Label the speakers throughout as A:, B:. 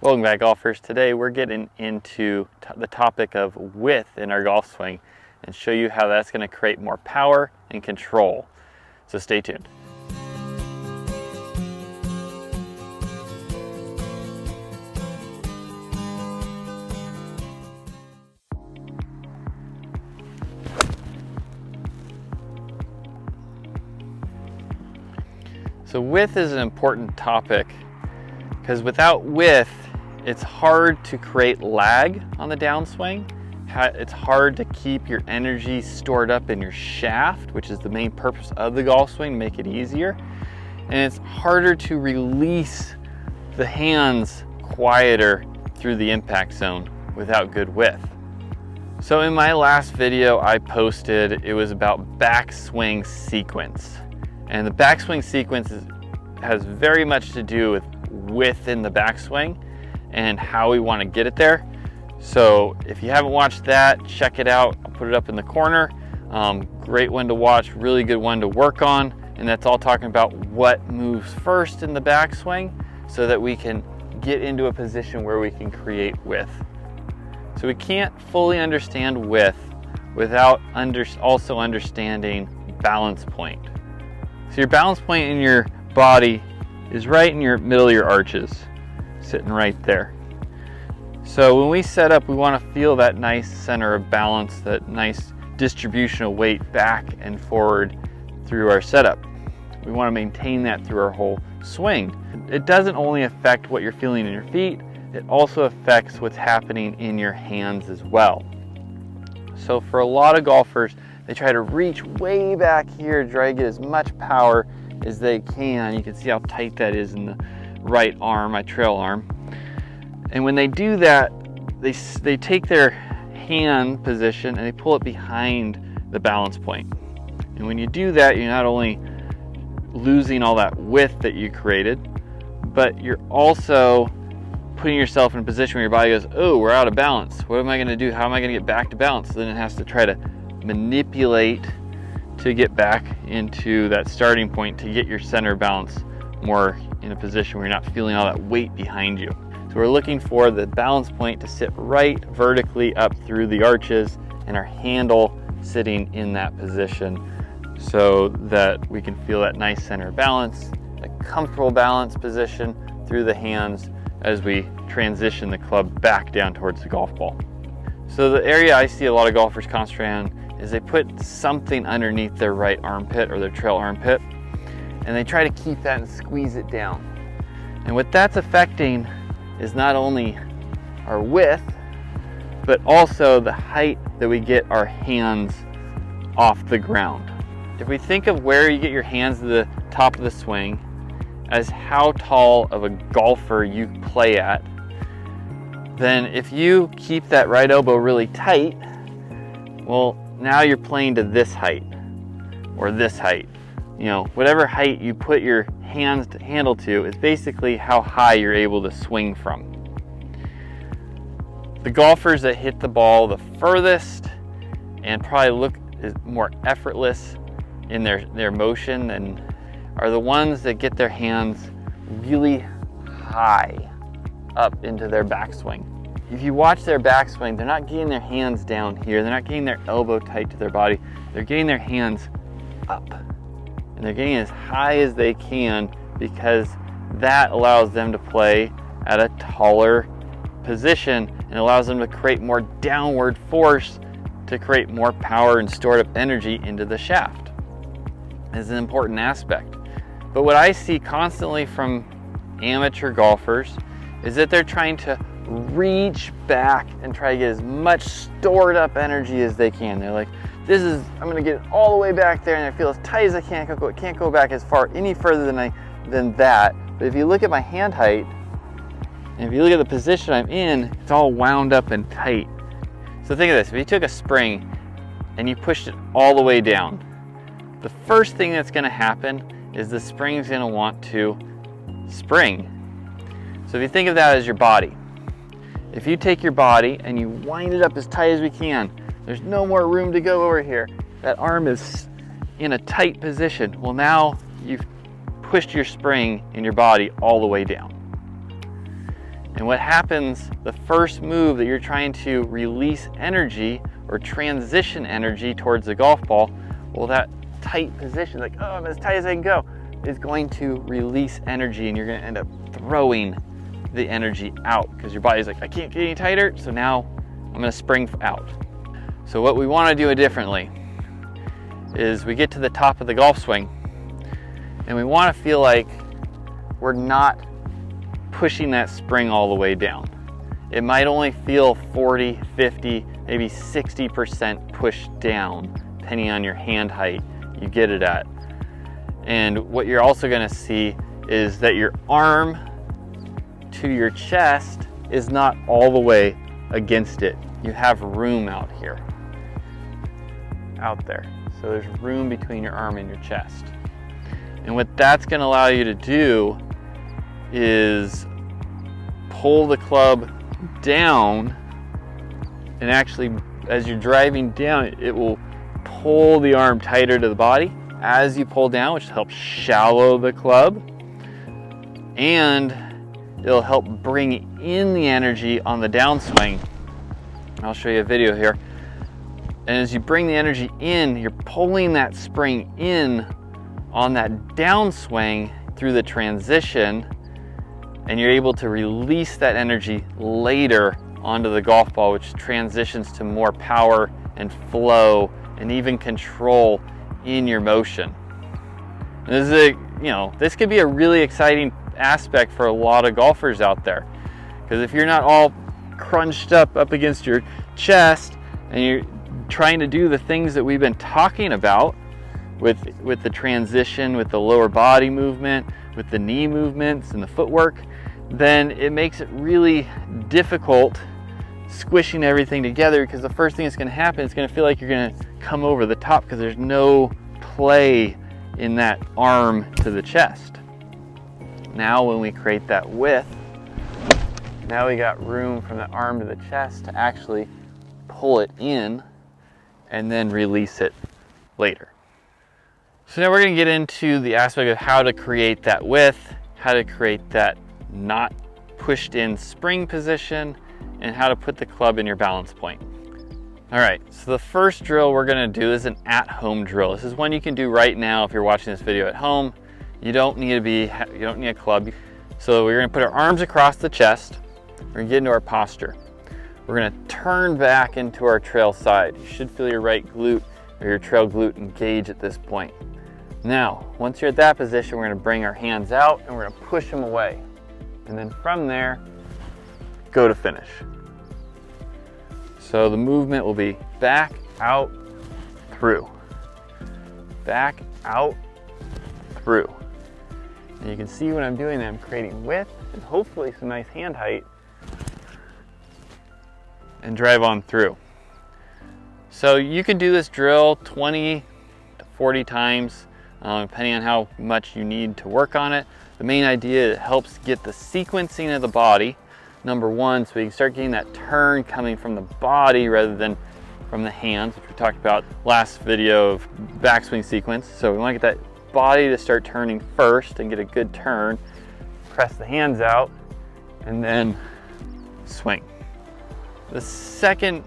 A: Welcome back, golfers. Today we're getting into the topic of width in our golf swing and show you how that's going to create more power and control. So stay tuned. So width is an important topic because without width, it's hard to create lag on the downswing. It's hard to keep your energy stored up in your shaft, which is the main purpose of the golf swing, to make it easier. And it's harder to release the hands quieter through the impact zone without good width. So in my last video I posted, it was about backswing sequence. And the backswing sequence has very much to do with width in the backswing and how we want to get it there. So if you haven't watched that, check it out. I'll put it up in the corner. Great one to watch, really good one to work on. And that's all talking about what moves first in the backswing so that we can get into a position where we can create width. So we can't fully understand width without also understanding balance point. So your balance point in your body is right in your middle of your arches, sitting right there. So when we set up, we want to feel that nice center of balance, that nice distribution of weight back and forward through our setup. We want to maintain that through our whole swing. It doesn't only affect what you're feeling in your feet, it also affects what's happening in your hands as well. So for a lot of golfers, they try to reach way back here to try to get as much power as they can. You can see how tight that is in the right arm, my trail arm. And when they do that, they take their hand position and they pull it behind the balance point. And when you do that, you're not only losing all that width that you created, but you're also putting yourself in a position where your body goes, oh, we're out of balance. What am I going to do? How am I going to get back to balance? So then it has to try to manipulate to get back into that starting point to get your center of balance more in a position where you're not feeling all that weight behind you. So we're looking for the balance point to sit right vertically up through the arches and our handle sitting in that position so that we can feel that nice center of balance, a comfortable balance position through the hands as we transition the club back down towards the golf ball. So the area I see a lot of golfers concentrate on is they put something underneath their right armpit or their trail armpit, and they try to keep that and squeeze it down. And what that's affecting is not only our width, but also the height that we get our hands off the ground. If we think of where you get your hands to the top of the swing as how tall of a golfer you play at, then if you keep that right elbow really tight, well, now you're playing to this height or this height. You know, whatever height you put your hands to handle to is basically how high you're able to swing from. The golfers that hit the ball the furthest and probably look more effortless in their motion and are the ones that get their hands really high up into their backswing. If you watch their backswing, they're not getting their hands down here, they're not getting their elbow tight to their body, they're getting their hands up. And they're getting as high as they can because that allows them to play at a taller position and allows them to create more downward force to create more power and stored up energy into the shaft. It's an important aspect. But what I see constantly from amateur golfers is that they're trying to reach back and try to get as much stored up energy as they can. They're like, I'm gonna get it all the way back there and I feel as tight as I can. It can't go back as far any further than that. But if you look at my hand height, and if you look at the position I'm in, it's all wound up and tight. So think of this, if you took a spring and you pushed it all the way down, the first thing that's gonna happen is the spring's gonna want to spring. So if you think of that as your body, if you take your body and you wind it up as tight as we can, there's no more room to go over here. That arm is in a tight position. Well, now you've pushed your spring in your body all the way down. And what happens, the first move that you're trying to release energy or transition energy towards the golf ball, well, that tight position, like, oh, I'm as tight as I can go, is going to release energy, and you're going to end up throwing the energy out because your body's like, I can't get any tighter, so now I'm going to spring out. So what we want to do differently is we get to the top of the golf swing and we want to feel like we're not pushing that spring all the way down. It might only feel 40, 50, maybe 60% pushed down, depending on your hand height you get it at. And what you're also going to see is that your arm to your chest is not all the way against it. You have room out here, out there. So there's room between your arm and your chest. And what that's going to allow you to do is pull the club down, and actually as you're driving down, it will pull the arm tighter to the body as you pull down, which helps shallow the club, and it'll help bring in the energy on the downswing. I'll show you a video here. And as you bring the energy in, you're pulling that spring in on that downswing through the transition, and you're able to release that energy later onto the golf ball, which transitions to more power and flow and even control in your motion. And this could be a really exciting aspect for a lot of golfers out there, because if you're not all crunched up against your chest and you're trying to do the things that we've been talking about with the transition, with the lower body movement, with the knee movements and the footwork, then it makes it really difficult squishing everything together, because the first thing that's going to happen is going to feel like you're going to come over the top because there's no play in that arm to the chest. Now when we create that width, now we got room from the arm to the chest to actually pull it in and then release it later. So now we're going to get into the aspect of how to create that width, how to create that not pushed in spring position, and how to put the club in your balance point. All right, so the first drill we're going to do is an at-home drill. This is one you can do right now if you're watching this video at home. You don't need a club. So we're going to put our arms across the chest. We're going to get into our posture. We're going to turn back into our trail side. You should feel your right glute or your trail glute engage at this point. Now, once you're at that position, we're going to bring our hands out and we're going to push them away. And then from there, go to finish. So the movement will be back, out, through. Back, out, through. And you can see when I'm doing that, I'm creating width and hopefully some nice hand height, and drive on through. So you can do this drill 20 to 40 times, depending on how much you need to work on it. The main idea, it helps get the sequencing of the body, number one, so we can start getting that turn coming from the body rather than from the hands, which we talked about last video of backswing sequence. So we want to get that body to start turning first and get a good turn, press the hands out, and then swing. The second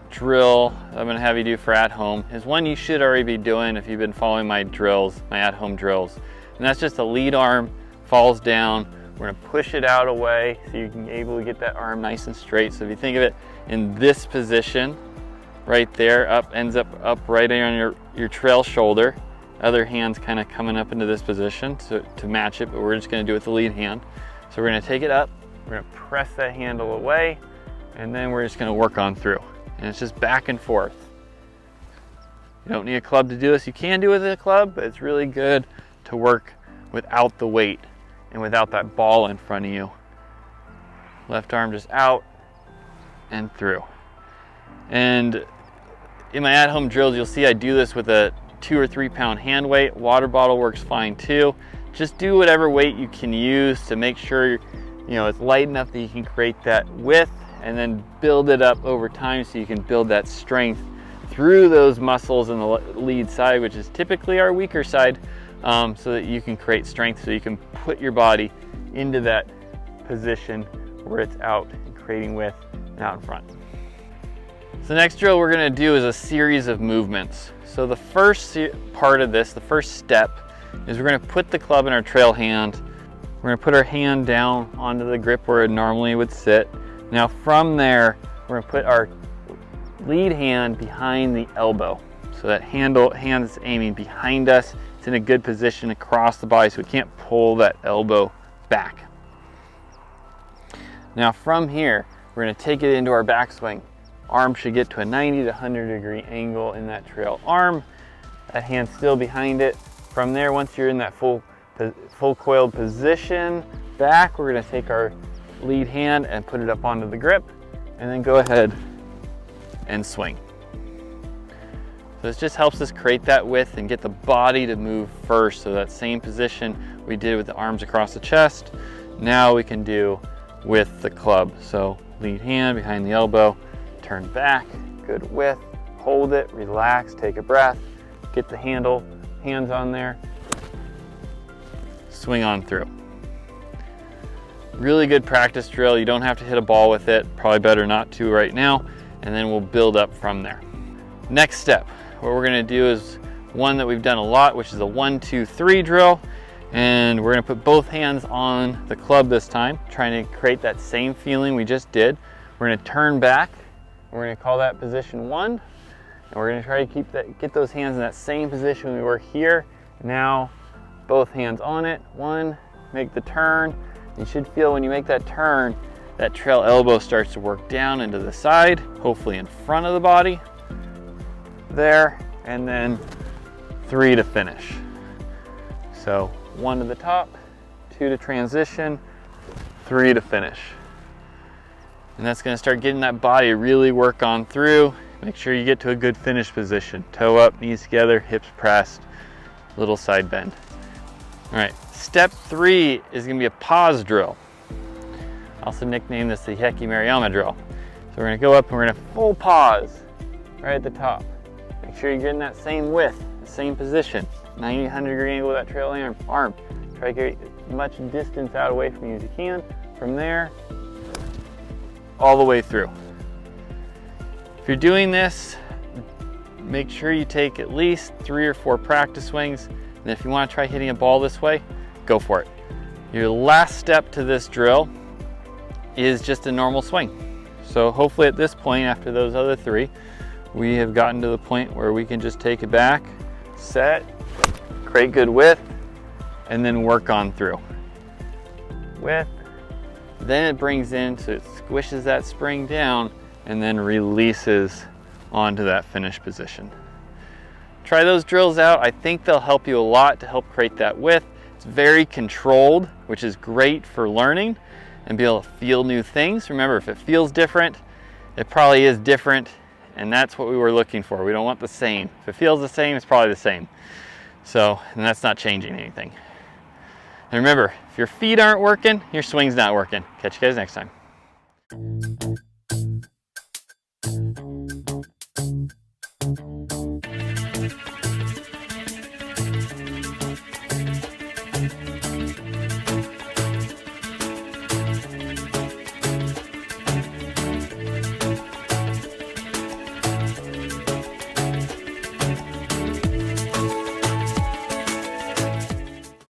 A: drill I'm going to have you do for at home is one you should already be doing if you've been following my drills, my at home drills. And that's just the lead arm falls down. We're going to push it out away so you can be able to get that arm nice and straight. So if you think of it in this position right there, ends up right on your trail shoulder. Other hand's kind of coming up into this position to match it, but we're just going to do it with the lead hand. So we're going to take it up, we're going to press that handle away, and then we're just going to work on through. And it's just back and forth. You don't need a club to do this. You can do it with a club, but it's really good to work without the weight and without that ball in front of you. Left arm just out and through. And in my at-home drills, you'll see I do this with a 2 or 3 pound hand weight. Water bottle works fine too. Just do whatever weight you can use to make sure it's light enough that you can create that width, and then build it up over time so you can build that strength through those muscles in the lead side, which is typically our weaker side, so that you can create strength, so you can put your body into that position where it's out and creating width and out in front. So the next drill we're going to do is a series of movements. So the first part of this, the first step, is we're going to put the club in our trail hand. We're going to put our hand down onto the grip where it normally would sit. Now from there, we're going to put our lead hand behind the elbow. So that hand is aiming behind us. It's in a good position across the body so we can't pull that elbow back. Now from here, we're going to take it into our backswing. Arm should get to a 90 to 100 degree angle in that trail arm. That hand's still behind it. From there, once you're in that full coiled position, back, we're going to take our lead hand and put it up onto the grip, and then go ahead and swing. So this just helps us create that width and get the body to move first. So that same position we did with the arms across the chest, now we can do with the club. So lead hand behind the elbow, turn back, good width, hold it, relax, take a breath, get the hands on there, swing on through. Really good practice drill. You don't have to hit a ball with it, probably better not to right now, and then we'll build up from there. Next step, what we're gonna do is one that we've done a lot, which is a 1, 2, 3 drill. And we're gonna put both hands on the club this time, trying to create that same feeling we just did. We're gonna turn back, we're gonna call that position 1, and we're gonna try to get those hands in that same position we were here. Now, both hands on it, 1, make the turn. You should feel when you make that turn, that trail elbow starts to work down into the side, hopefully in front of the body. There, and then 3 to finish. So 1 to the top, 2 to transition, 3 to finish. And that's going to start getting that body to really work on through. Make sure you get to a good finish position. Toe up, knees together, hips pressed, little side bend. All right, step 3 is going to be a pause drill. I also nicknamed this the Heki Maruyama drill. So we're going to go up and we're going to full pause right at the top. Make sure you're getting that same width, the same position. 90, 100 degree angle with that trail arm. Try to get as much distance out away from you as you can. From there, all the way through. If you're doing this, make sure you take at least 3 or 4 practice swings. And if you want to try hitting a ball this way, go for it. Your last step to this drill is just a normal swing. So hopefully at this point, after those other 3, we have gotten to the point where we can just take it back, set, create good width, and then work on through. Width, then it brings in, so it squishes that spring down and then releases onto that finish position. Try those drills out. I think they'll help you a lot to help create that width. It's very controlled, which is great for learning and be able to feel new things. Remember, if it feels different, it probably is different, and that's what we were looking for. We don't want the same. If it feels the same, it's probably the same. So, and that's not changing anything. And remember, if your feet aren't working, your swing's not working. Catch you guys next time.